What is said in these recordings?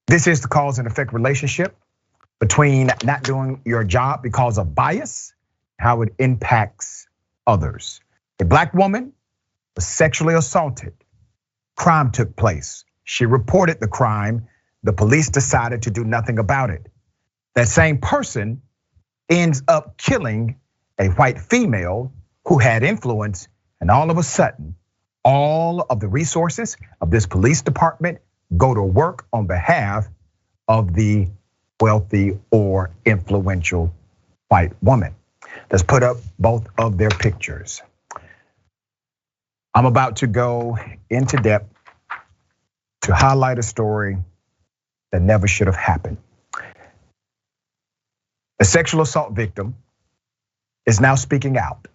This is the cause and effect relationship between not doing your job because of bias, how it impacts others. A Black woman was sexually assaulted. Crime took place. She reported the crime. The police decided to do nothing about it. That same person ends up killing a white female who had influence, and all of a sudden, all of the resources of this police department go to work on behalf of the wealthy or influential white woman. Let's put up both of their pictures. I'm about to go into depth to highlight a story that never should have happened. A sexual assault victim is now speaking out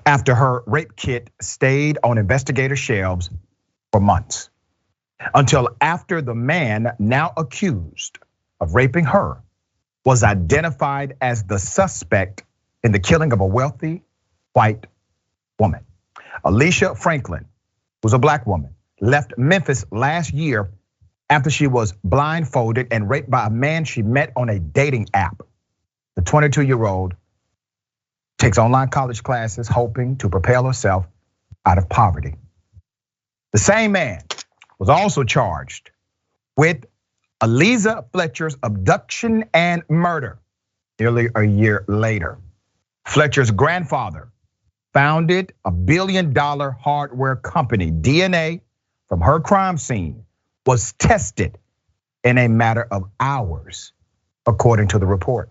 after her rape kit stayed on investigator shelves for months, until after the man now accused of raping her was identified as the suspect in the killing of a wealthy white woman. Alicia Franklin, who's a Black woman, left Memphis last year after she was blindfolded and raped by a man she met on a dating app. The 22-year-old takes online college classes hoping to propel herself out of poverty. The same man was also charged with Eliza Fletcher's abduction and murder nearly a year later. Fletcher's grandfather founded a billion-dollar hardware company. DNA from her crime scene was tested in a matter of hours, according to the report.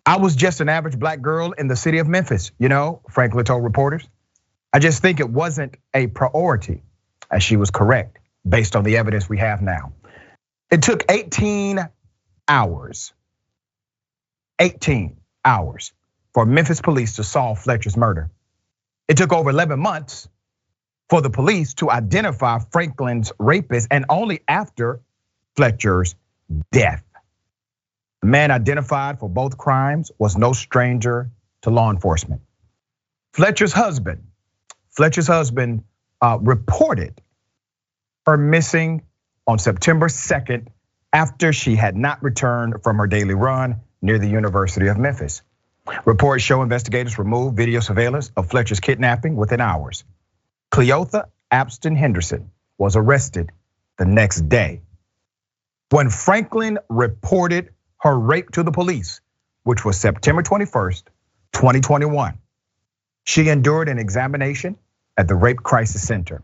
I was just an average Black girl in the city of Memphis, Franklin told reporters. I just think it wasn't a priority, as she was correct, based on the evidence we have now. It took 18 hours for Memphis police to solve Fletcher's murder. It took over 11 months for the police to identify Franklin's rapist, and only after Fletcher's death. The man identified for both crimes was no stranger to law enforcement. Fletcher's husband reported her missing on September 2nd after she had not returned from her daily run near the University of Memphis. Reports show investigators removed video surveillance of Fletcher's kidnapping within hours. Cleotha Abston-Henderson was arrested the next day. When Franklin reported her rape to the police, which was September 21st, 2021, she endured an examination at the Rape Crisis Center.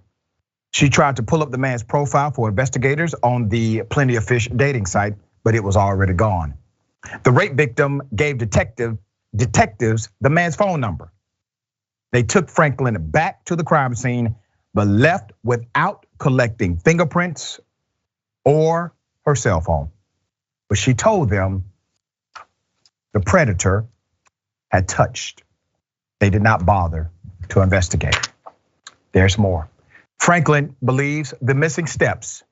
She tried to pull up the man's profile for investigators on the Plenty of Fish dating site, but it was already gone. The rape victim gave detectives the man's phone number. They took Franklin back to the crime scene, but left without collecting fingerprints or her cell phone. But she told them the predator had touched. They did not bother to investigate. There's more. Franklin believes the missing steps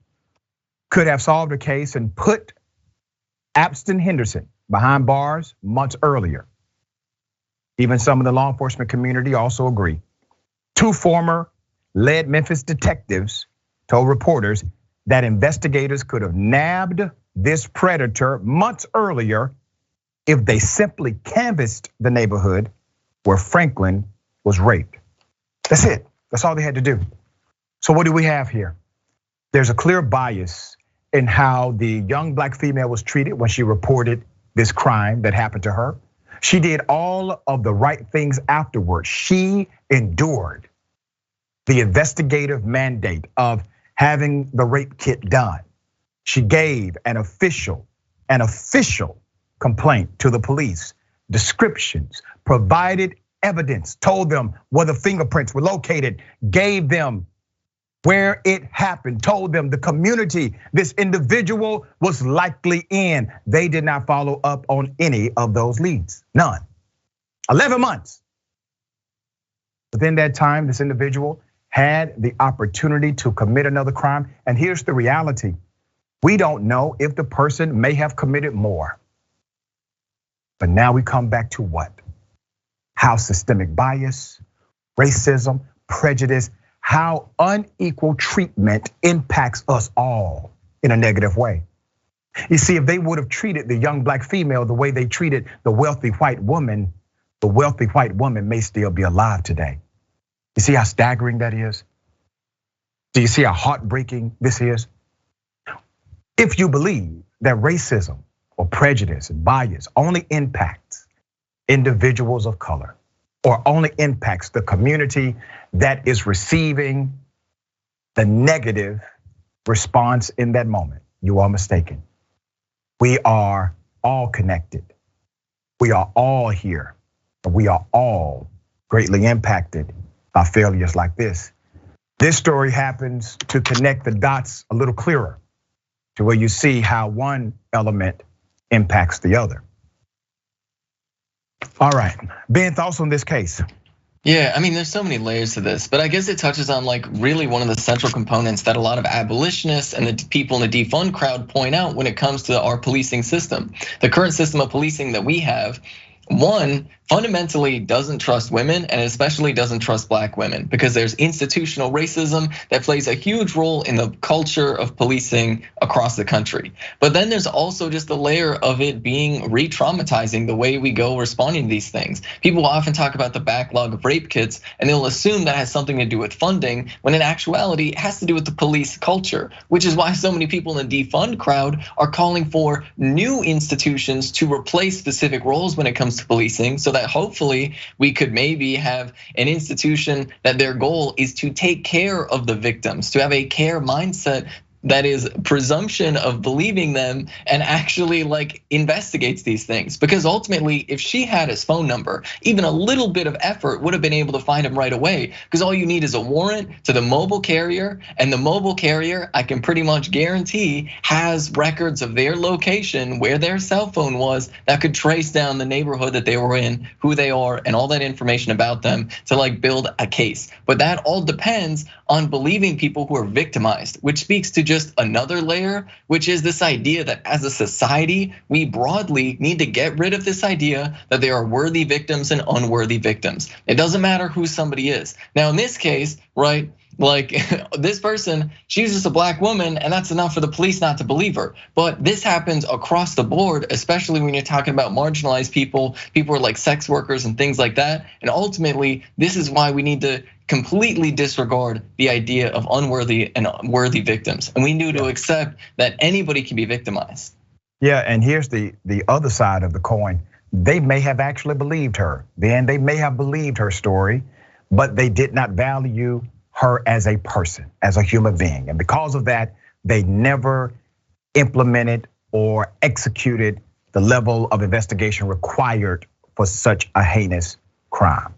could have solved the case and put Abston-Henderson behind bars months earlier. Even some of the law enforcement community also agree. Two former lead Memphis detectives told reporters that investigators could have nabbed this predator months earlier if they simply canvassed the neighborhood where Franklin was raped. That's it. That's all they had to do. So what do we have here? There's a clear bias in how the young Black female was treated when she reported this crime that happened to her. She did all of the right things afterwards. She endured the investigative mandate of having the rape kit done. She gave an official complaint to the police, descriptions, provided evidence, told them where the fingerprints were located, gave them where it happened, told them the community this individual was likely in. They did not follow up on any of those leads, none. 11 months. Within that time, this individual had the opportunity to commit another crime. And here's the reality. We don't know if the person may have committed more. But now we come back to what? How systemic bias, racism, prejudice, how unequal treatment impacts us all. in a negative way. You see, if they would have treated the young black female the way they treated the wealthy white woman, the wealthy white woman may still be alive today. You see how staggering that is? Do you see how heartbreaking this is? If you believe that racism or prejudice and bias only impacts individuals of color or only impacts the community that is receiving the negative response in that moment, you are mistaken. We are all connected. We are all here. We are all greatly impacted by failures like this. This story happens to connect the dots a little clearer to where you see how one element impacts the other. All right, Ben, thoughts on this case? Yeah, I mean, there's so many layers to this, but I guess it touches on like really one of the central components that a lot of abolitionists and the people in the defund crowd point out when it comes to our policing system. The current system of policing that we have, one, fundamentally doesn't trust women and especially doesn't trust black women because there's institutional racism that plays a huge role in the culture of policing across the country. But then there's also just the layer of it being re-traumatizing the way we go responding to these things. People often talk about the backlog of rape kits and they'll assume that has something to do with funding when in actuality it has to do with the police culture, which is why so many people in the defund crowd are calling for new institutions to replace specific roles when it comes to policing so that hopefully we could maybe have an institution that their goal is to take care of the victims, to have a care mindset that is presumption of believing them and actually like investigates these things. Because ultimately, if she had his phone number, even a little bit of effort would have been able to find him right away. Because all you need is a warrant to the mobile carrier, and the mobile carrier, I can pretty much guarantee, has records of their location, where their cell phone was, that could trace down the neighborhood that they were in, who they are, and all that information about them to like build a case. But that all depends on believing people who are victimized, which speaks to just another layer, which is this idea that as a society, we broadly need to get rid of this idea that there are worthy victims and unworthy victims. It doesn't matter who somebody is. Now, in this case, right, like this person, she's just a black woman and that's enough for the police not to believe her. But this happens across the board, especially when you're talking about marginalized people, people who are like sex workers and things like that. And ultimately, this is why we need to completely disregard the idea of unworthy and worthy victims. And we need to accept that anybody can be victimized. Yeah, and here's the other side of the coin. They may have actually believed her. Then they may have believed her story, but they did not value her as a person, as a human being. And because of that, they never implemented or executed the level of investigation required for such a heinous crime.